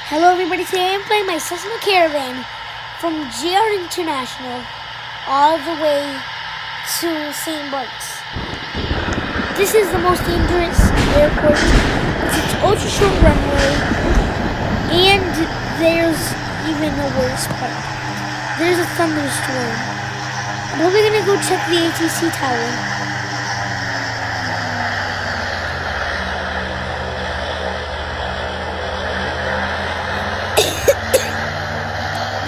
Hello everybody, today I'm playing my Cessna caravan from GR International all the way to St. Barts. This is the most dangerous airport because it's ultra short runway, and there's even a worse part. There's a thunderstorm. I'm probably gonna go check the ATC tower.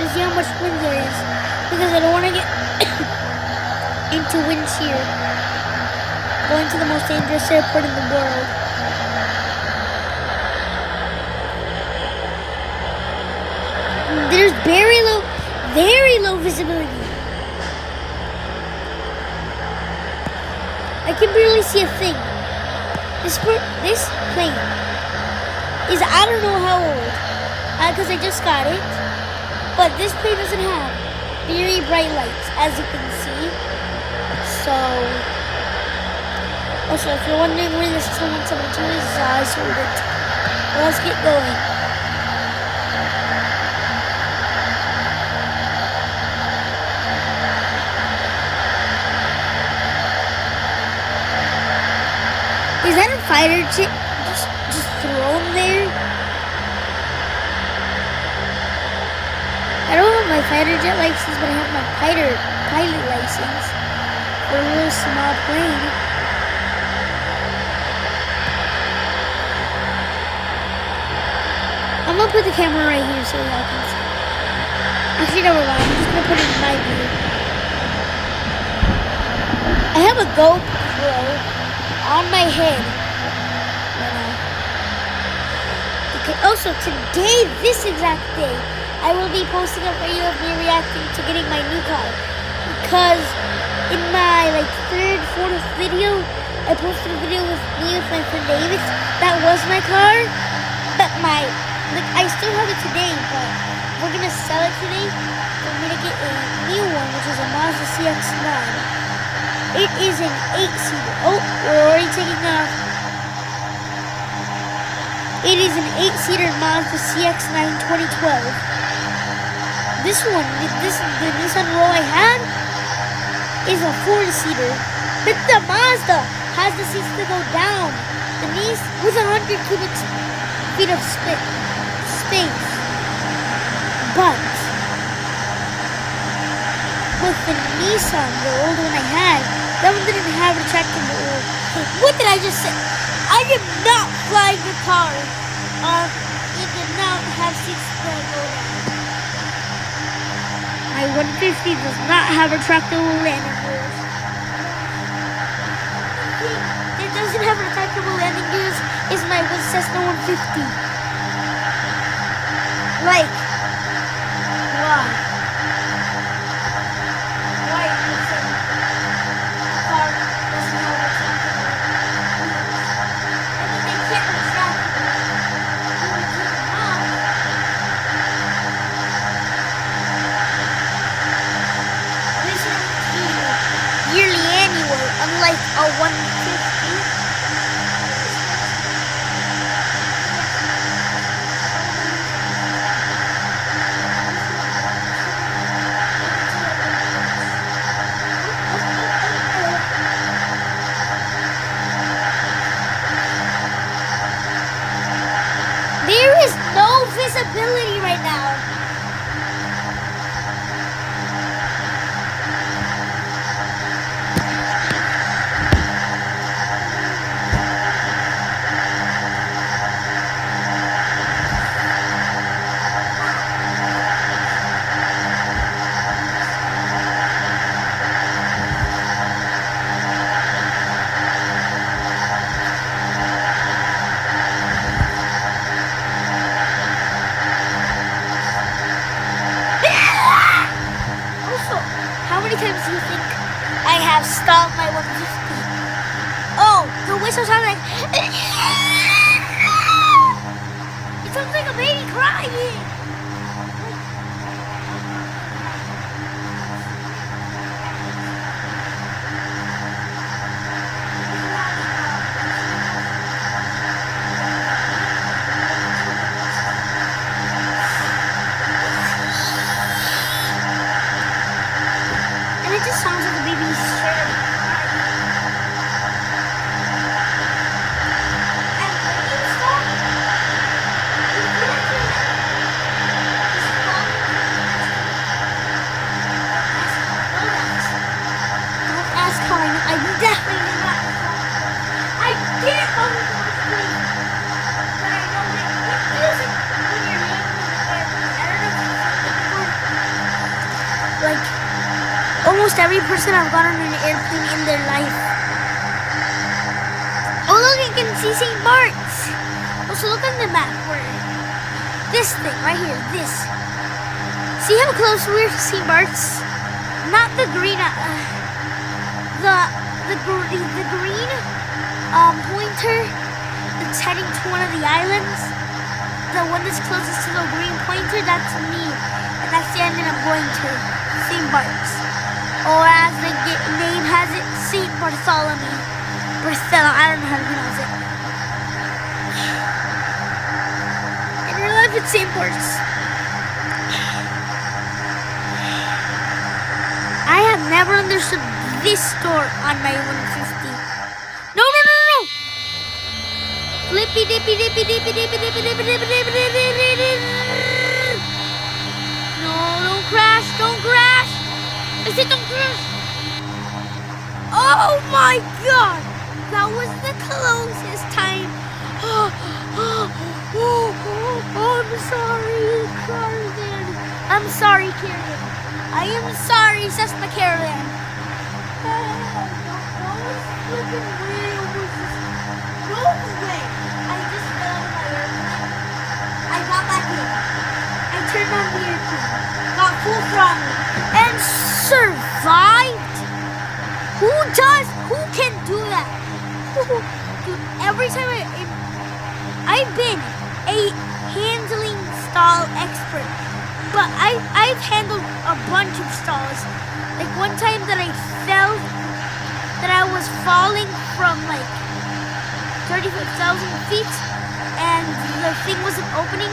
See how much wind there is, because I don't want to get into wind shear going to the most dangerous airport in the world. There's very low visibility. I can barely see a thing. This plane is, I don't know how old, because I just got it. But this plane doesn't have very bright lights, as you can see. So, also, if you're wondering where this 172 is, I sold it. Well, let's get going. Is that a fighter jet just thrown there? I don't have my fighter jet license, but I have my pilot license for a little small plane. I'm gonna put the camera right here so y'all can see. Actually, never mind. I'm just gonna put it in my view. I have a GoPro on my head. Okay. Also, today, this exact day, I will be posting a video of me reacting to getting my new car, because in my third, fourth video, I posted a video with me with my friend David. That was my car, but I still have it today, but we're gonna sell it today for me to get a new one, which is a Mazda CX-9. It is an 8-seater. Oh, we're already taking off. It is an 8-seater Mazda CX-9 2012. This one, the Nissan Roll I had, is a 4-seater. But the Mazda has the seats to go down. The Nissan with 100 cubic feet of space. But with the Nissan, the old one I had, that one didn't have a retractable. What did I just say? I did not fly the car. It did not have seats to go down. My 150 does not have retractable landing gears. It doesn't have retractable landing gears is my Cessna 150. Why? Why is it the car doesn't have retractable wheels? I mean, they can't retract them. You would take them off. Yearly annual, unlike a 150. There is no visibility right now. How many times do you think I have stopped my 150? Oh, the whistle sounds like... It sounds like a baby crying. almost every person I've gone on an airplane in their life. Oh look, you can see St. Barts. Also look on the map where this thing right here, this. See how close we're to St. Barts? Not the green, the green pointer that's heading to one of the islands. The one that's closest to the green pointer, that's me. And that's the island I'm going to, St. Barts. Or as the name has it, St. Bartholomew. I don't know how to pronounce it. In real life, it's St. Barts. I have never understood this store on my 150. No! Flippy dippy dippy dippy dippy dippy dippy dippy dippy dippy. No, don't crash, don't crash. I said don't crash. Oh my god. That was the closest time. I'm sorry, caravan. I'm sorry, caravan. I am sorry, Cessna caravan. That was flipping way over. No way. I just fell out of my airplane. I got back in. I turned on the airplane. Got full throttle. And survived? Who can do that? Dude, every time I've been a handling stall expert, but I've handled a bunch of stalls. Like one time that I felt that I was falling from like 35,000 feet and the thing wasn't opening.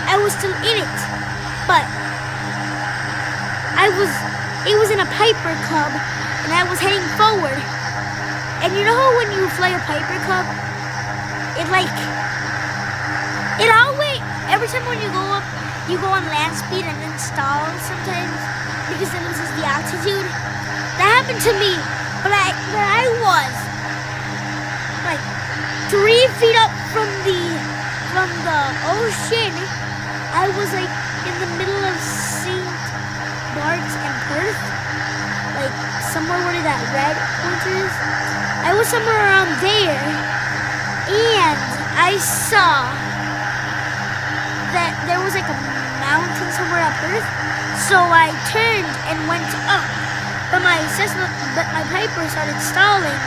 I was still in it, but it was in a Piper Cub and I was heading forward. And you know how when you fly a Piper Cub, it always, every time when you go up, you go on land speed and then stall sometimes because it loses the altitude. That happened to me, but I was like 3 feet up from the ocean. I was like in the middle of St. Barts and Perth, like somewhere where that red pointer is. I was somewhere around there, and I saw that there was like a mountain somewhere up Perth. So I turned and went up, but my Piper started stalling.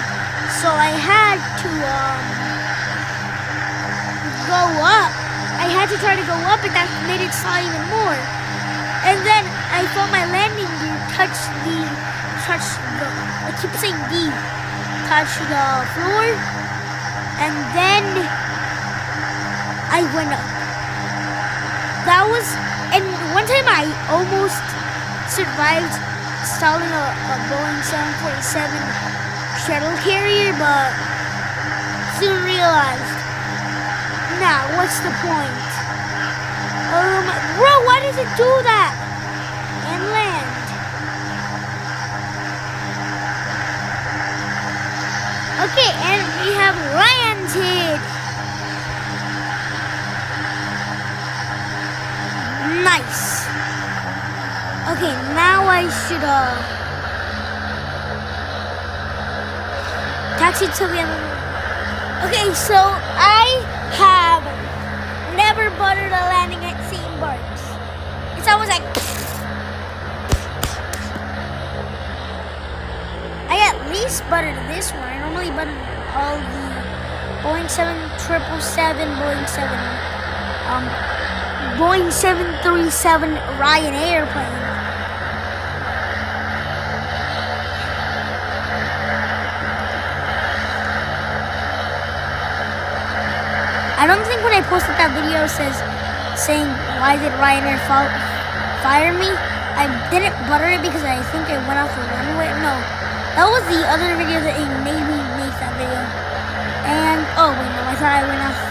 So I had to go up. I had to try to go up, and that made it stall even more. And then I felt my landing gear touch the, I keep saying D, touch the floor. And then I went up. That was, and one time I almost survived stalling a Boeing 747 shuttle carrier, but soon realized, nah, what's the point? Bro, why does it do that? And land. Okay, and we have landed. Nice. Okay, now I should taxi to the other. Okay, so I have never buttered a landing at St. Barts. It's always like I at least buttered this one. I normally butter all the Boeing 777, Boeing 737 Ryan airplane. I don't think when I posted that video saying why did Ryanair fire me, I didn't butter it because I think I went off the runway. No, that was the other video that it made me make that video. And oh wait, no, I thought I went off,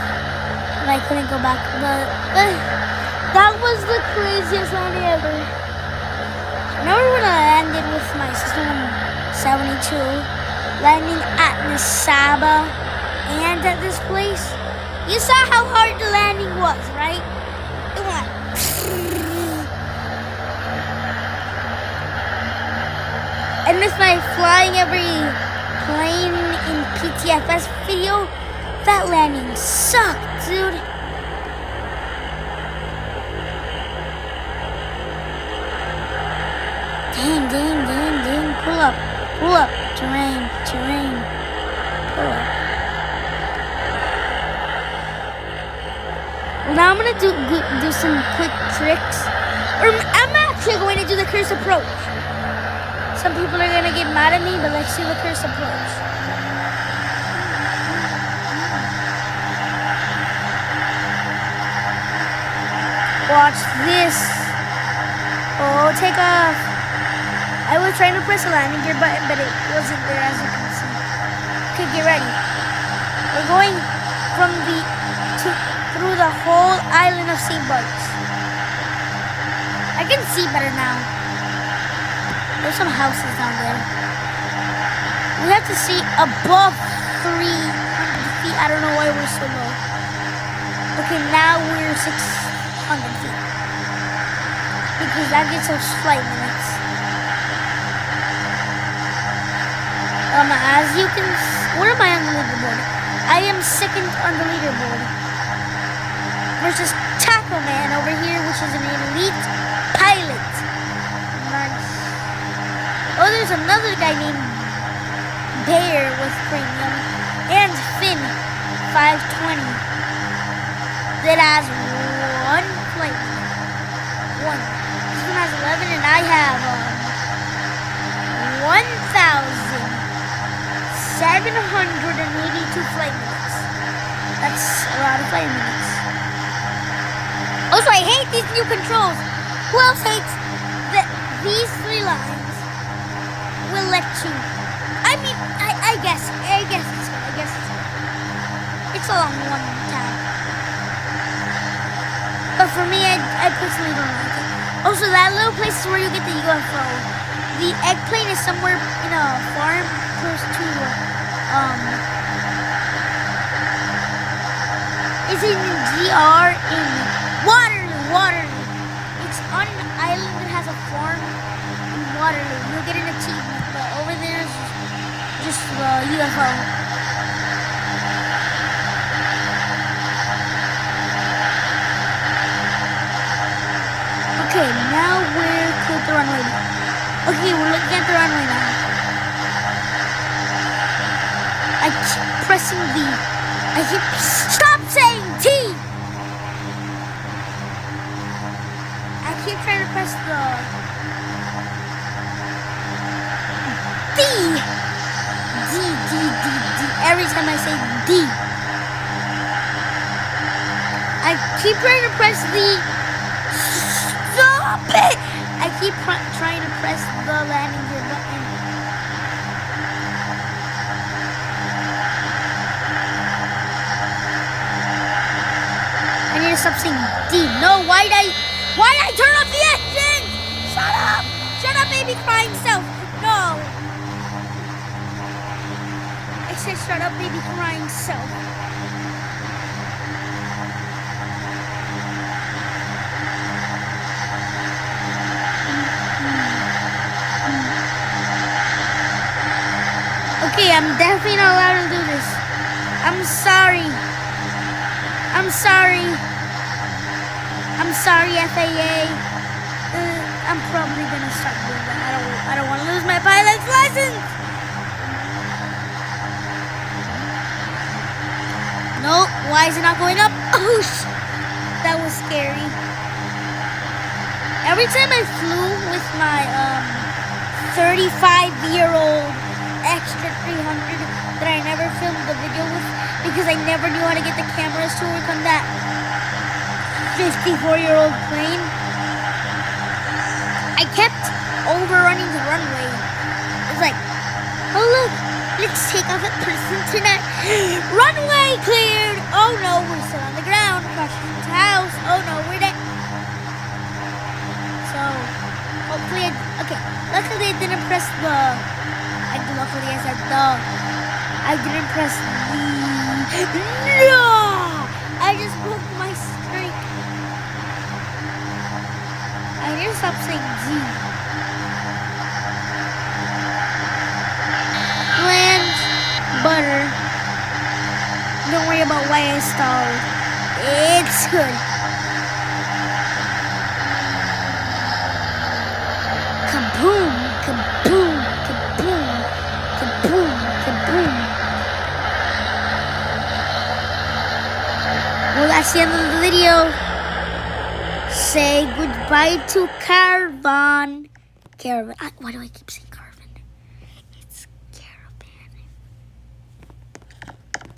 but I couldn't go back. But that was the craziest landing ever. Remember when I landed with my Cessna 72, landing at Nasaba and at this place? You saw how hard the landing was, right? It went. And with my flying every plane in ptfs video, that landing sucked, dude. Dang. Pull up. Terrain. Pull up. Well, now I'm gonna do some quick tricks. Or I'm actually going to do the curse approach. Some people are gonna get mad at me, but let's do the curse approach. Watch this. Oh, take off. I was trying to press the landing gear button, but it wasn't there, as you can see. Okay, get ready. We're going through the whole island of St. Barts. I can see better now. There's some houses down there. We have to see above 300 feet. I don't know why we're so low. Okay, now we're 600 feet. Because that gets us flight minutes. As you can see, where am I on the leaderboard? I am second on the leaderboard. Versus Taco Man over here, which is an elite pilot. Nice. Oh, there's another guy named Bear with premium. And Finn, 520. That has 1 flight. 1. This one has 11 and I have 1,782 flight minutes. That's a lot of flight minutes. Also, I hate these new controls. Who else hates that these 3 lines will let you? I mean, I guess it's good. It's a long one tab. But for me, I personally don't like it. Also, that little place is where you get the UFO. The egg plane is somewhere in a farm close to, it's in GR in Waterloo. It's on an island that has a farm in Waterloo. You'll get an achievement, but over there is just the UFO. Okay, now we're at the runway now. Okay, we're looking at the runway now. I keep pressing stop saying T! I keep trying to press the D. Every time I say D. I keep trying to press the Stop it! I keep trying to press the landing gear button. I need to stop saying D. No, why'd I turn off the engine? Shut up, baby crying self. No. I said shut up, baby crying self. Okay, I'm definitely not allowed to do this. I'm sorry, FAA. I'm probably gonna start doing that. I don't want to lose my pilot's license. Nope. Why is it not going up? Oh, that was scary. Every time I flew with my 35-year-old extra 300 that I never filmed the video with because I never knew how to get the cameras to work on that 54-year-old plane. I kept overrunning the runway. It's like, oh look, let's take off at person tonight. Runway cleared. Oh no, we're still on the ground. Crashing into the house. Oh no, we're dead. So, hopefully, luckily I didn't press the. I didn't press the. No! I just broke my streak. I need to stop saying G. why I stalled. It's good. Kaboom, kaboom, kaboom, kaboom, kaboom. Well, that's the end of the video. Say goodbye to caravan. Caravan. Why do I keep saying caravan? It's caravan.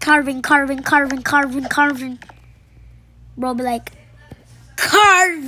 Carving. Bro, be like, carve.